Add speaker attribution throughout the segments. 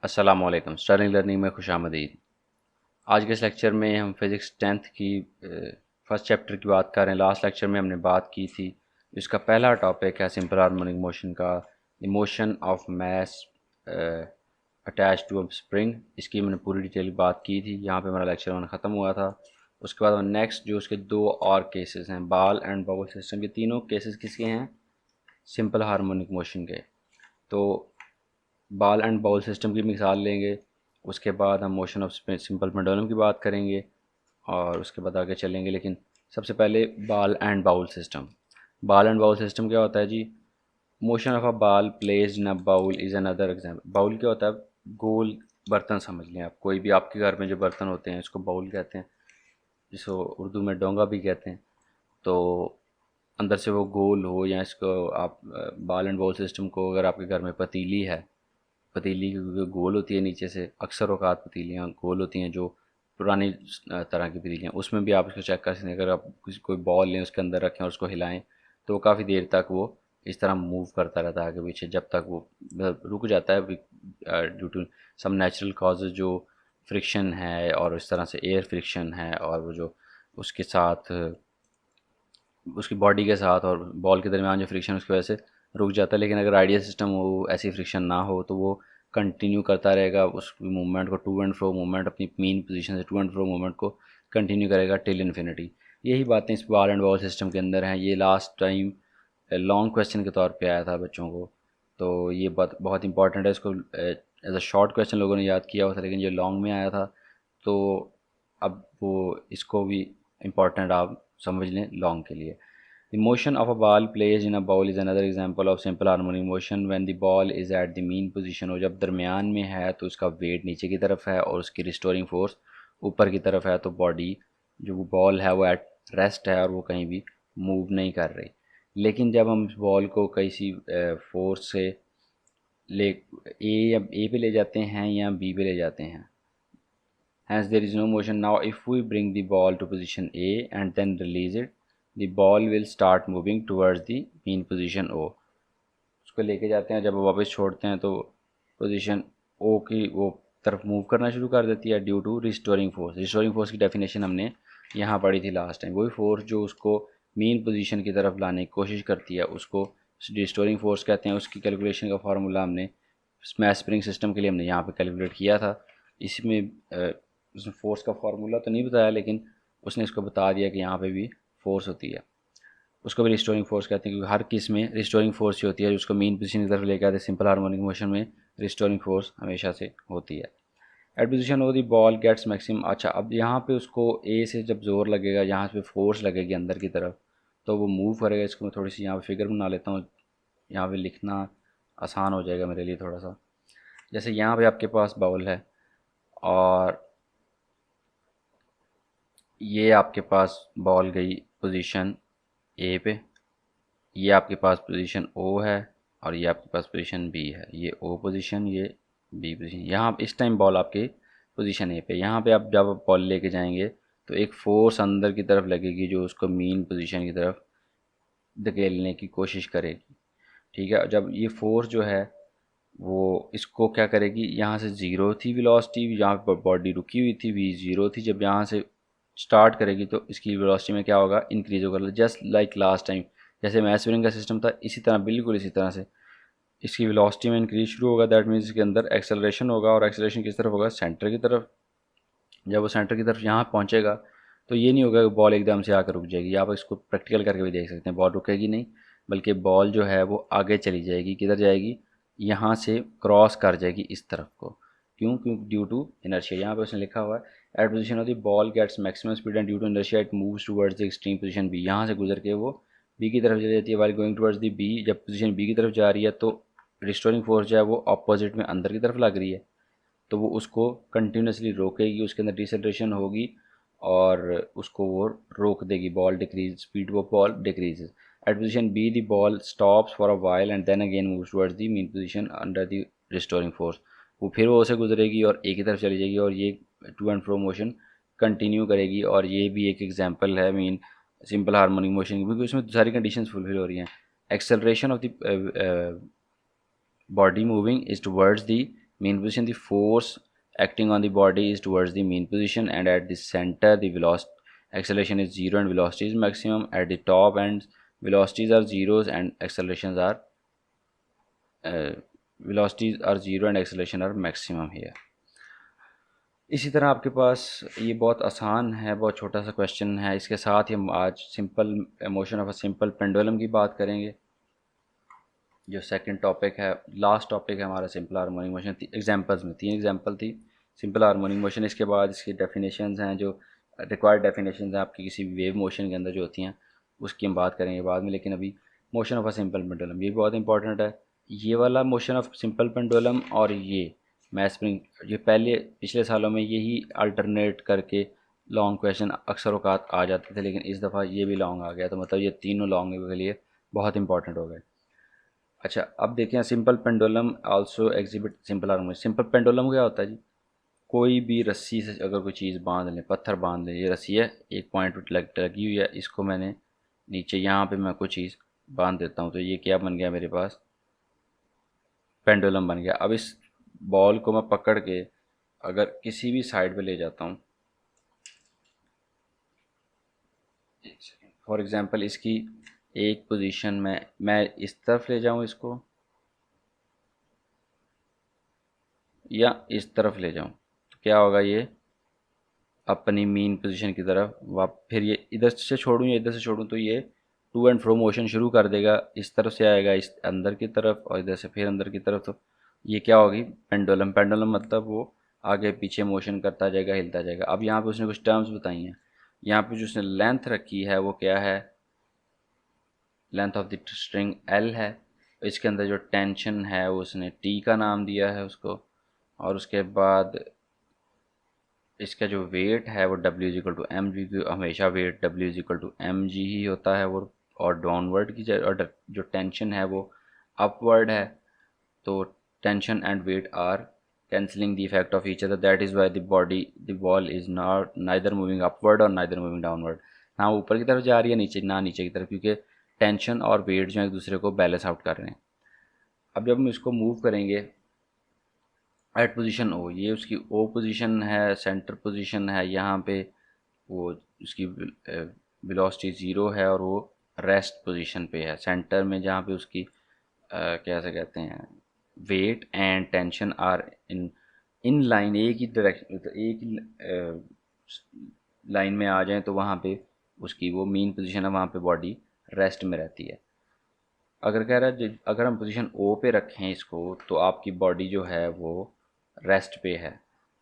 Speaker 1: अस्सलामुअलैकुम। Stirling learning में खुशामदीद। आज के इस लेक्चर में हम फिज़िक्स 10th की फर्स्ट चैप्टर की बात कर रहे हैं। लास्ट लेक्चर में हमने बात की थी, इसका पहला टॉपिक है सिंपल हार्मोनिक मोशन का, the motion of mass attach to a spring. इसकी मैंने पूरी डिटेल बात की थी। यहाँ पे हमारा लेक्चर 1 ख़त्म हुआ था। उसके बाद नेक्स्ट जो उसके दो और केसेस हैं, बॉल एंड बाउल सिस्टम के, तीनों केसेस किसके हैं? सिंपल हार्मोनिक मोशन के। तो बॉल एंड बाउल सिस्टम की मिसाल लेंगे, उसके बाद हम मोशन ऑफ सिंपल पेंडुलम की बात करेंगे और उसके बाद आगे चलेंगे। लेकिन सबसे पहले ball and bowl system. Ball and bowl system क्या होता है जी? Motion of a ball placed in a bowl is another example. Bowl क्या होता है? गोल बर्तन समझ लें आप। कोई भी आपके घर में जो बर्तन होते हैं इसको बाउल कहते हैं, जिसको उर्दू में डोंगा भी कहते हैं। तो अंदर से वो गोल हो, या इसको आप बॉल एंड बाउल सिस्टम को, अगर आपके घर में पतीली है, पतीली क्योंकि गोल होती है नीचे से, अक्सर औकात पतीलियाँ गोल होती हैं जो पुरानी तरह की पतीलियाँ, उसमें भी आप इसको चेक कर सकते हैं। अगर आप किसी कोई बॉल लें, उसके अंदर रखें और उसको हिलाएं तो वो काफ़ी देर तक वो इस तरह मूव करता रहता है आगे पीछे, जब तक वो रुक जाता है due to some natural causes, जो फ्रिक्शन है और इस तरह से एयर फ्रिक्शन है, और वो जो उसके साथ, उसकी बॉडी के साथ और बॉल के दरमियान जो फ्रिक्शन, उसकी वजह से रुक जाता है। लेकिन अगर आइडियल सिस्टम हो, ऐसी फ्रिक्शन ना हो, तो वो कंटिन्यू करता रहेगा उस मूवमेंट को, टू एंड फ्रो मूवमेंट, अपनी मेन पोजीशन से टू एंड फ्रो मूवमेंट को कंटिन्यू करेगा टिल इन्फिनिटी। यही बातें इस बॉल एंड बॉल सिस्टम के अंदर हैं। ये लास्ट टाइम लॉन्ग क्वेश्चन के तौर पे आया था बच्चों को, तो ये बात बहुत इंपॉर्टेंट है। इसको एज अ शॉर्ट क्वेश्चन लोगों ने याद किया हुआ था, लेकिन ये लॉन्ग में आया था, तो अब वो इसको भी इम्पॉर्टेंट आप समझ लें लॉन्ग के लिए। The motion of a ball placed in a bowl is another example of simple harmonic motion when the ball is at the mean position। हो, जब दरमियान में है तो उसका वेट नीचे की तरफ है और उसकी रिस्टोरिंग फोर्स ऊपर की तरफ है, तो बॉडी जो वो बॉल है वो एट रेस्ट है और वो कहीं भी मूव नहीं कर रही। लेकिन जब हम इस बॉल को किसी फोर्स से ले ए पे ले जाते हैं या बी पे ले जाते हैं, hence there is no motion. Now if we bring the ball to position A and then release it, the ball will start moving towards the mean position O। उसको लेके जाते हैं, जब वापस छोड़ते हैं तो पोजीशन O की वो तरफ मूव करना शुरू कर देती है due to restoring force. Restoring force की डेफिनेशन हमने यहाँ पढ़ी थी लास्ट टाइम। वही फोर्स जो उसको मीन पोजीशन की तरफ लाने की कोशिश करती है उसको रिस्टोरिंग फोर्स कहते हैं। उसकी कैलकुलेशन का फार्मूला हमने स्मैश स्प्रिंग सिस्टम के लिए हमने यहाँ पे कैलकुलेट किया था। इसमें उसने फोर्स का फार्मूला तो नहीं बताया, लेकिन उसने इसको बता दिया कि यहाँ पे भी फोर्स होती है। उसको भी रिस्टोरिंग फोर्स कहते हैं, क्योंकि हर केस में रिस्टोरिंग फोर्स ही होती है जो उसको मेन पोजीशन की तरफ लेके आते हैं। सिंपल हार्मोनिक मोशन में रिस्टोरिंग फोर्स हमेशा से होती है। At position of the ball gets maximum. अच्छा, अब यहाँ पे उसको ए से जब जोर लगेगा, यहाँ पे फोर्स लगेगी अंदर की तरफ, तो वो मूव करेगा। इसको मैं थोड़ी सी यहाँ पे फिगर बना लेता हूँ, यहाँ पे लिखना आसान हो जाएगा मेरे लिए थोड़ा सा। जैसे यहाँ पे आपके पास बॉल है और ये आपके पास बॉल गई पोजीशन ए पे, ये आपके पास पोजीशन ओ है और ये आपके पास पोजीशन बी है। ये ओ पोजीशन, ये बी पोजीशन। यहाँ इस टाइम बॉल आपके पोजीशन ए पे। यहाँ पे आप जब बॉल लेके जाएंगे तो एक फोर्स अंदर की तरफ लगेगी जो उसको मेन पोजीशन की तरफ धकेलने की कोशिश करेगी। ठीक है, जब ये फोर्स जो है वो इसको क्या करेगी, यहाँ से ज़ीरो थी वेलोसिटी, यहाँ पर बॉडी रुकी हुई थी, वी ज़ीरो थी, जब यहाँ से स्टार्ट करेगी तो इसकी वेलोसिटी में क्या होगा, इंक्रीज होगा। जस्ट लाइक लास्ट टाइम जैसे मैथ स्प्रिंग का सिस्टम था, इसी तरह, बिल्कुल इसी तरह से इसकी वेलोसिटी में इंक्रीज शुरू होगा। दैट मीन्स इसके अंदर एक्सेलरेशन होगा, और एक्सेलरेशन किस तरफ होगा, सेंटर की तरफ। जब वो सेंटर की तरफ यहाँ पहुँचेगा तो ये नहीं होगा कि बॉल एकदम से आकर रुक जाएगी। आप इसको प्रैक्टिकल करके भी देख सकते हैं, बॉल रुकेगी नहीं, बल्कि बॉल जो है वो आगे चली जाएगी। किधर जाएगी, यहाँ से क्रॉस कर जाएगी इस तरफ को। क्यों? Due to inertia. यहाँ पे उसने लिखा हुआ है at position of the ball gets maximum speed and due to inertia it moves towards the extreme position B. यहाँ से गुजर के वो बी की तरफ चली जाती है। While going towards the B, जब पोजीशन बी की तरफ जा रही है तो रिस्टोरिंग फोर्स जो है वो अपोजिट में अंदर की तरफ लग रही है, तो वो उसको कंटिन्यूसली रोकेगी, उसके अंदर डिसेलरेशन होगी और उसको वो रोक देगी। बॉल डिक्रीज स्पीड, वो ball decreases. At position B the ball stops for a while and then again moves towards the mean position under the restoring force. वो फिर वो उसे गुजरेगी और एक ही तरफ चली जाएगी, और ये to and fro motion continue करेगी। और ये भी एक एग्जांपल है मीन सिंपल हार्मोनिक मोशन की, क्योंकि उसमें सारी कंडीशंस फुलफिल हो रही हैं। Acceleration of the body moving is towards the mean position, the force acting on the body is towards the mean position, and at the center the velocity acceleration is 0 and velocity is maximum. At the top end velocities are zeros and accelerations are velocities are 0 and acceleration are maximum here. इसी तरह आपके पास ये बहुत आसान है, बहुत छोटा सा क्वेश्चन है। इसके साथ ही हम आज simple motion of a simple pendulum की बात करेंगे, जो सेकंड टॉपिक है, लास्ट टॉपिक है हमारा सिंपल हार्मोनिक मोशन। एग्जांपल्स में 3 एग्जांपल थी सिंपल हार्मोनिक मोशन। इसके बाद इसकी डेफिनेशंस हैं, जो रिक्वायर्ड डेफिनेशंस हैं आपकी किसी भी वेव मोशन के अंदर जो होती हैं, उसकी हम बात करेंगे बाद में। लेकिन अभी motion of a simple pendulum ये बहुत इंपॉर्टेंट है। ये वाला मोशन ऑफ सिंपल पेंडुलम और ये मैथ स्प्रिंग, ये पिछले सालों में यही अल्टरनेट करके लॉन्ग क्वेश्चन अक्सर औकात आ जाते थे, लेकिन इस दफ़ा ये भी लॉन्ग आ गया, तो मतलब ये तीनों लॉन्ग के लिए बहुत इंपॉर्टेंट हो गए। अच्छा, अब देखें simple pendulum also exhibit simple harmonic. Simple pendulum क्या होता है जी? कोई भी रस्सी से अगर कोई चीज़ बांध लें, पत्थर बांध लें, ये रस्सी है एक पॉइंट पर लगी हुई है, इसको मैंने नीचे यहाँ पे मैं कोई चीज़ बांध देता हूँ, तो ये क्या बन गया मेरे पास? पेंडुलम बन गया। अब इस बॉल को मैं पकड़ के अगर किसी भी साइड पे ले जाता हूँ, फॉर एग्ज़ाम्पल इसकी एक पोजीशन में मैं इस तरफ ले जाऊँ इसको, या इस तरफ ले जाऊँ, तो क्या होगा? ये अपनी मीन पोजीशन की तरफ फिर ये इधर से छोड़ूँ या इधर से छोड़ूँ, तो ये टू एंड फ्रो मोशन शुरू कर देगा। इस तरफ से आएगा इस अंदर की तरफ, और इधर से फिर अंदर की तरफ। तो ये क्या होगी? पेंडुलम। पेंडुलम मतलब वो आगे पीछे मोशन करता जाएगा, हिलता जाएगा। अब यहाँ पे उसने कुछ टर्म्स बताई हैं। यहाँ पे जो उसने लेंथ रखी है वो क्या है? Length of the string L है। इसके अंदर जो टेंशन है वो उसने T का नाम दिया है उसको, और उसके बाद इसका जो वेट है वो W is equal to M G, हमेशा weight W is equal to M G ही होता है वो। और डाउनवर्ड की और जो टेंशन है वो अपवर्ड है, तो tension and weight are cancelling the effect of each other, that is why the ball is not neither moving upward और नाइदर मूविंग डाउनवर्ड। ना ऊपर की तरफ जा रही है नीचे, ना नीचे की तरफ, क्योंकि टेंशन और वेट जो एक दूसरे को बैलेंस आउट कर रहे हैं। अब जब हम इसको मूव करेंगे एट पोजीशन O, ये उसकी O पोजीशन है, सेंटर पोजीशन है। यहाँ पे वो उसकी वेलोसिटी 0 है और वो रेस्ट पोजीशन पे है सेंटर में, जहाँ पे उसकी कैसे कहते हैं, weight and tension are in line, एक ही डायरेक्शन, एक ही लाइन में आ जाए, तो वहाँ पे उसकी वो मीन पोजीशन है, वहाँ पे बॉडी रेस्ट में रहती है। अगर कह रहा है अगर हम पोजीशन O पे रखें इसको, तो आपकी बॉडी जो है वो रेस्ट पे है।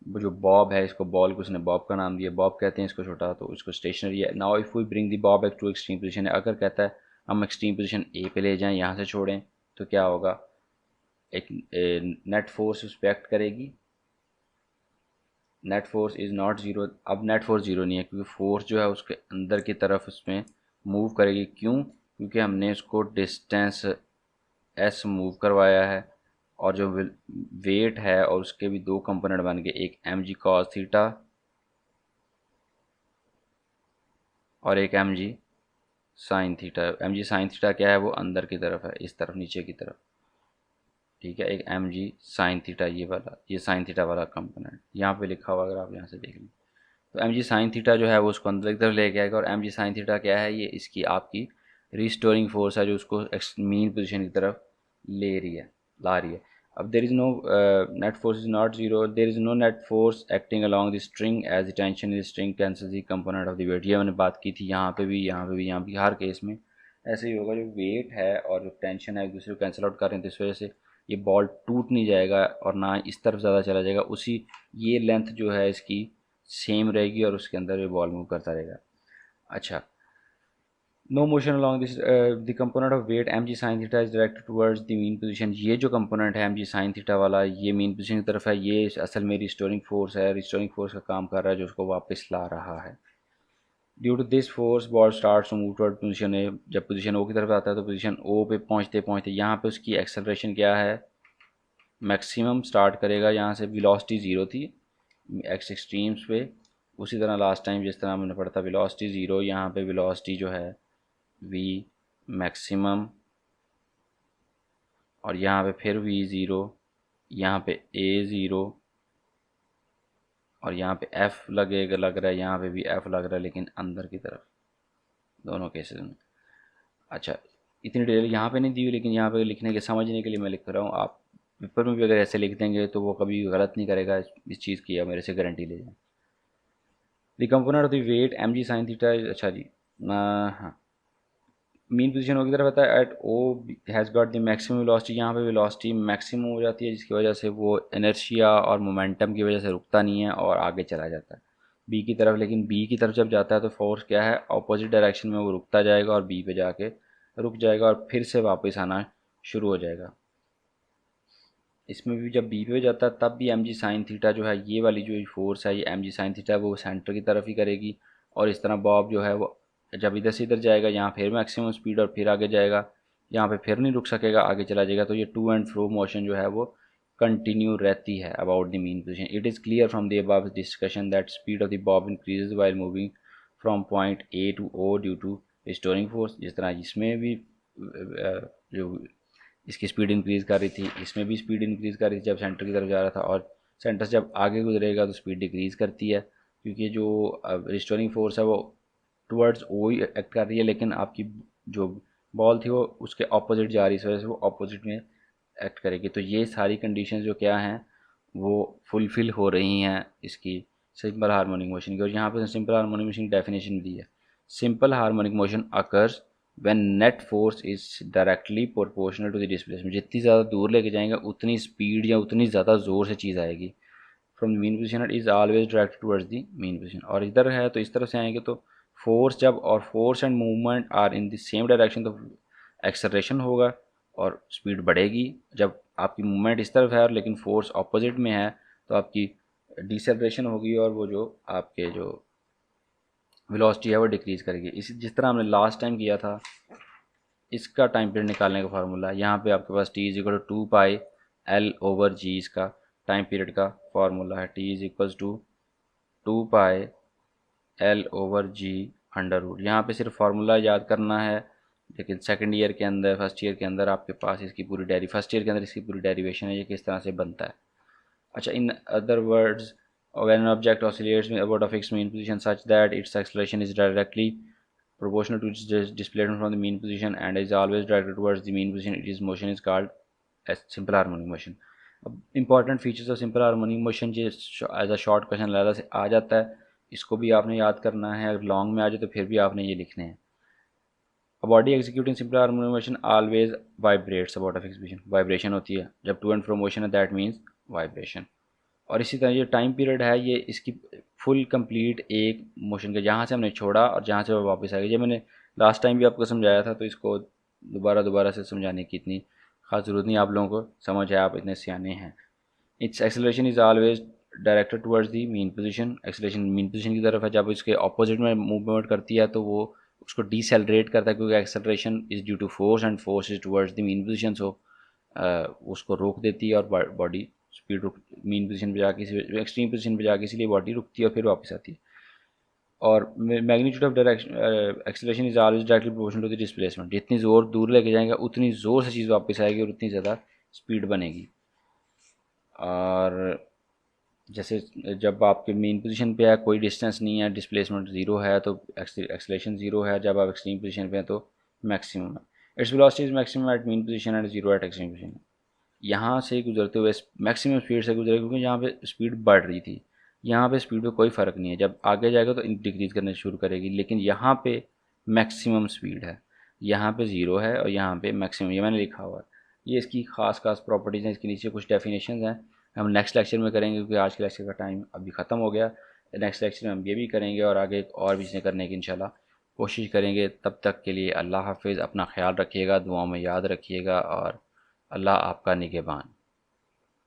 Speaker 1: वो जो बॉब है, इसको बॉल को उसने बॉब का नाम दिया, बॉब कहते हैं इसको छोटा, तो इसको स्टेशनरी है। Now if we bring the bob back to extreme position है, अगर कहता है हम एक्सट्रीम पोजीशन A पे ले जाएं, यहाँ से छोड़ें, तो क्या होगा? एक नेट फोर्स उस पर एक्ट करेगी। Net force is not zero. अब नेट फोर्स ज़ीरो नहीं है, क्योंकि फोर्स जो है उसके अंदर की तरफ उसमें मूव करेगी। क्यों? क्योंकि हमने उसको डिस्टेंस S मूव करवाया है, और जो वेट है और उसके भी दो कंपोनेंट बन गए, एक mg cos थीटा और एक mg sin theta. mg sin theta क्या है? वो अंदर की तरफ है, इस तरफ नीचे की तरफ, ठीक है। एक mg sin थीटा ये वाला, ये sin थीटा वाला कंपोनेंट यहाँ पे लिखा हुआ, अगर आप यहाँ से देख लें, तो mg sin थीटा जो है वो उसको अंदर की तरफ लेके आएगा। और mg sin थीटा क्या है? ये इसकी आपकी रिस्टोरिंग फोर्स है, जो उसको मीन पोजीशन की तरफ ला रही है। अब there is no net force is not zero, there is no net force acting along the string as the tension is string cancel the component of the weight. ये मैंने बात की थी, यहाँ पे भी, यहाँ पे भी, यहाँ भी, हर केस में ऐसे ही होगा। जो वेट है और जो टेंशन है एक दूसरे को कैंसिल आउट कर रहे हैं, तो इस वजह से ये बॉल टूट नहीं जाएगा और ना इस तरफ ज़्यादा चला जाएगा। उसी ये लेंथ जो है इसकी सेम रहेगी और उसके अंदर ये बॉल मूव करता रहेगा। अच्छा, no motion along this the component of weight mg sin theta is directed towards the mean position. ये जो कंपोनेंट है mg sin थीटा वाला, ये मीन पोजीशन की तरफ है। ये असल में रिस्टोरिंग फोर्स है, रिस्टोरिंग फोर्स का काम कर रहा है, जो उसको वापस ला रहा है। Due to this force ball starts to move toward position A. जब पोजीशन O की तरफ आता है, तो पोजीशन O पे पहुँचते पहुँचते यहाँ पे उसकी एक्सेलरेशन क्या है? मैक्सिमम स्टार्ट करेगा। यहाँ से वेलोसिटी 0 थी एक्स एक्सट्रीम्स पे, उसी तरह लास्ट टाइम जिस तरह हमने पढ़ा था, वेलोसिटी 0, यहाँ पे वेलोसिटी जो है v मैक्सिमम, और यहाँ पे फिर v ज़ीरो, यहाँ पे ए ज़ीरो और यहाँ पे एफ़ लगेगा, लग रहा है यहाँ पे भी एफ़ लग रहा है, लेकिन अंदर की तरफ दोनों केसेस में। अच्छा, इतनी डिटेल यहाँ पे नहीं दी हुई, लेकिन यहाँ पे लिखने के समझने के लिए मैं लिख रहा हूँ। आप पेपर में भी अगर ऐसे लिख देंगे तो वो कभी गलत नहीं करेगा, इस चीज़ की आप मेरे से गारंटी ले जाएं। The component of the weight M G sine theta. अच्छा जी, हाँ, मीन पोजीशन हो की तरफ आता है at O has got the maximum velocity. यहाँ पे वेलोसिटी मैक्सिमम हो जाती है, जिसकी वजह से वो इनर्शिया और मोमेंटम की वजह से रुकता नहीं है और आगे चला जाता है बी की तरफ। लेकिन बी की तरफ जब जाता है तो फोर्स क्या है, अपोजिट डायरेक्शन में वो रुकता जाएगा और बी पे जाके रुक जाएगा और फिर से वापस आना शुरू हो जाएगा। इसमें भी जब बी पे जाता है तब भी एम जी साइन थीटा जो है, ये वाली जो फोर्स है, ये एम जी साइन थीटा वो सेंटर की तरफ ही करेगी। और इस तरह बॉब जो है वो जब इधर से इधर जाएगा, यहाँ फिर मैक्सिमम स्पीड और फिर आगे जाएगा, यहाँ पे फिर नहीं रुक सकेगा, आगे चला जाएगा। तो ये टू एंड फ्रो मोशन जो है वो कंटिन्यू रहती है about the mean position. It is clear from the above discussion that speed of the bob increases while moving from point A to O due to restoring force. जिस तरह इसमें भी जो इसकी स्पीड इंक्रीज़ कर रही थी, इसमें भी स्पीड इंक्रीज़ कर रही थी जब सेंटर की तरफ जा रहा था, और सेंटर से जब आगे गुजरेगा तो स्पीड डिक्रीज़ करती है, क्योंकि जो रिस्टोरिंग फोर्स है वो टुवर्ड्स ओ ही एक्ट कर रही है, लेकिन आपकी जो बॉल थी वो उसके ऑपोजिट जा रही है, इस वजह से वो ऑपोजिट में एक्ट करेगी। तो ये सारी कंडीशन जो क्या हैं वो फुलफ़िल हो रही हैं इसकी सिंपल हार्मोनिक मोशन की। और यहाँ पे सिंपल हार्मोनिक मोशन की डेफिनेशन दी है। Simple harmonic motion occurs when net force is directly proportional to the displacement. जितनी ज़्यादा दूर लेके जाएंगे उतनी स्पीड या उतनी ज़्यादा ज़ोर से चीज़ आएगी। From the mean position is always directed towards the mean position. और इधर है तो इस तरफ से आएंगे तो फोर्स जब, और force and movement are in the same direction, तो एक्सेलरेशन होगा और स्पीड बढ़ेगी। जब आपकी मूवमेंट इस तरफ है और लेकिन फोर्स ऑपोजिट में है तो आपकी डिसेलरेशन होगी और वो जो आपके जो वेलोसिटी है वो डिक्रीज़ करेगी। इसी जिस तरह हमने लास्ट टाइम किया था, इसका टाइम पीरियड निकालने का फार्मूला यहाँ पे आपके पास T is equal to 2 pi L over G, इसका टाइम पीरियड का फार्मूला है। T is equal to 2 pi L over G under root. यहाँ पे सिर्फ फार्मूला याद करना है, लेकिन सेकंड ईयर के अंदर, फर्स्ट ईयर के अंदर आपके पास इसकी पूरी फर्स्ट ईयर के अंदर इसकी पूरी डेरिवेशन है, ये किस तरह से बनता है। अच्छा, in other words, when an object oscillates about a fixed mean position such that its acceleration is directly proportional to its displacement from the mean position and is always directed towards the mean position, its motion is called as simple harmonic motion. अब important features of simple harmonic motion जो as a short question लहरा से आ जाता है, इसको भी आपने याद करना है। अगर लॉन्ग में आ जाए तो फिर भी आपने ये लिखने हैं। A body executing simple harmonic motion always vibrates about a fixed position. Vibration होती है जब टू एंड फ्रो मोशन है, दैट मीन्स वाइब्रेशन। और इसी तरह ये टाइम पीरियड है, ये इसकी फुल कंप्लीट एक मोशन का, जहाँ से हमने छोड़ा और जहाँ से वो वापस आएगा। ये मैंने लास्ट टाइम भी आपको समझाया था, तो इसको दोबारा से समझाने की इतनी खास ज़रूरत नहीं, आप लोगों को समझ है, आप इतने सियाने हैं। It's acceleration is always directed towards the mean position. Acceleration mean position की तरफ है। जब इसके ऑपोजिट में मूवमेंट करती है तो वो उसको डिसेलरेट करता है, क्योंकि acceleration is due to force and force is towards the mean position. So उसको रोक देती है और बॉडी स्पीड रुक मीन पोजीशन पे जाके, एक्सट्रीम पोजीशन पे जाके, इसीलिए बॉडी रुकती है और फिर वापस आती है। और magnitude of direction acceleration is always directly proportional to the displacement. जितनी ज़ोर दूर लेके जाएंगे उतनी ज़ोर से चीज़ वापस आएगी और उतनी ज़्यादा स्पीड बनेगी। और जैसे जब आपके मेन पोजीशन पे है, कोई डिस्टेंस नहीं है, डिस्प्लेसमेंट ज़ीरो है, तो एक्सेलरेशन ज़ीरो है। जब आप एक्सट्रीम पोजीशन पे हैं तो मैक्सिमम है। Its velocity is maximum at mean position and zero at extreme position. यहाँ से गुजरते हुए मैक्सिमम स्पीड से गुजरे, क्योंकि यहाँ पे स्पीड बढ़ रही थी। यहाँ पे स्पीड पे कोई फ़र्क नहीं है, जब आगे जाएगा तो डिक्रीज़ करने शुरू करेगी, लेकिन यहाँ पे मैक्सिमम स्पीड है, यहाँ पे ज़ीरो है और यहाँ पे मैक्सिमम, ये मैंने लिखा हुआ है। ये इसकी खास प्रॉपर्टीज़ हैं। इसके नीचे कुछ डेफिनेशन हैं, हम नेक्स्ट लेक्चर में करेंगे, क्योंकि आज के लेक्चर का टाइम अभी ख़त्म हो गया। नेक्स्ट लेक्चर में हम ये भी करेंगे और आगे और भी चीज़ें करने की इंशाल्लाह कोशिश करेंगे। तब तक के लिए अल्लाह हाफिज़, अपना ख्याल रखिएगा, दुआओं में याद रखिएगा और अल्लाह आपका निगहबान।